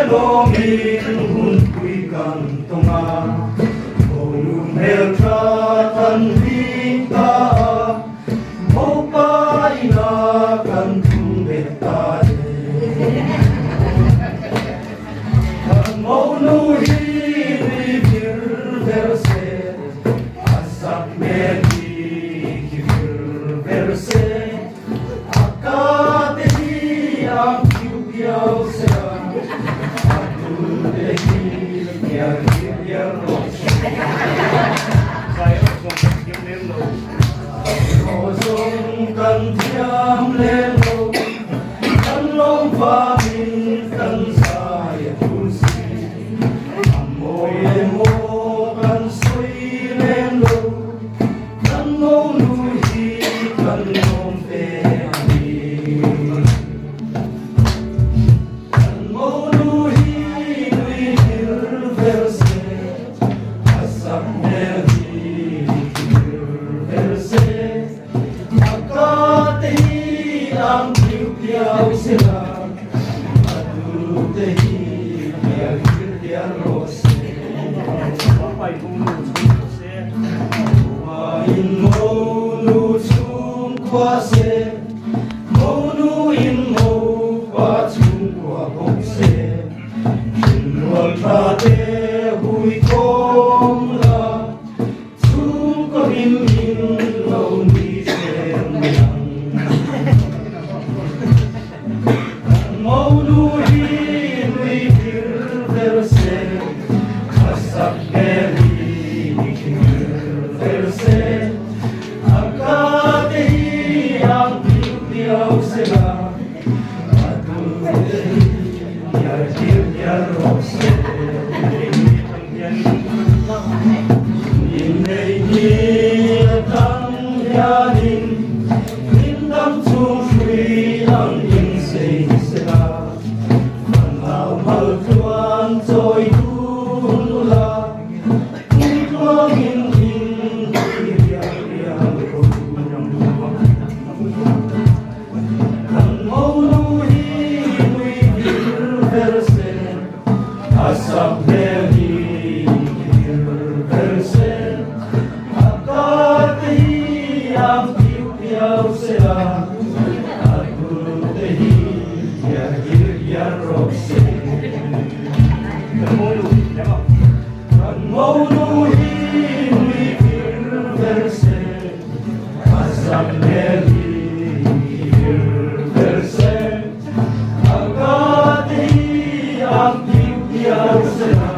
longin hun pui kan tonga Olu mel tratan vita Mopa ina kan tumbetade Kan maunu hiri verse Asak meri verse Akate hi ang kiupiao sera kan tiam lelo kan long pha min kan sai kursi amoy mo kan sui lelo kan mo nuhi kan long pe kan mo nuhi nui verse asak meri verse ang piu-piau sila Aduh tehi biar dia rose Papai Wain monu sung kuase Monu in mo pa sung kua bokse Inwal tate hui kong la Sung ko him lau ni sem Asak meri verse Akate yang piu-piau sera Aku tehi biar rose Kan maunu hini verse Asak meri verse Akate yang piu-piau sera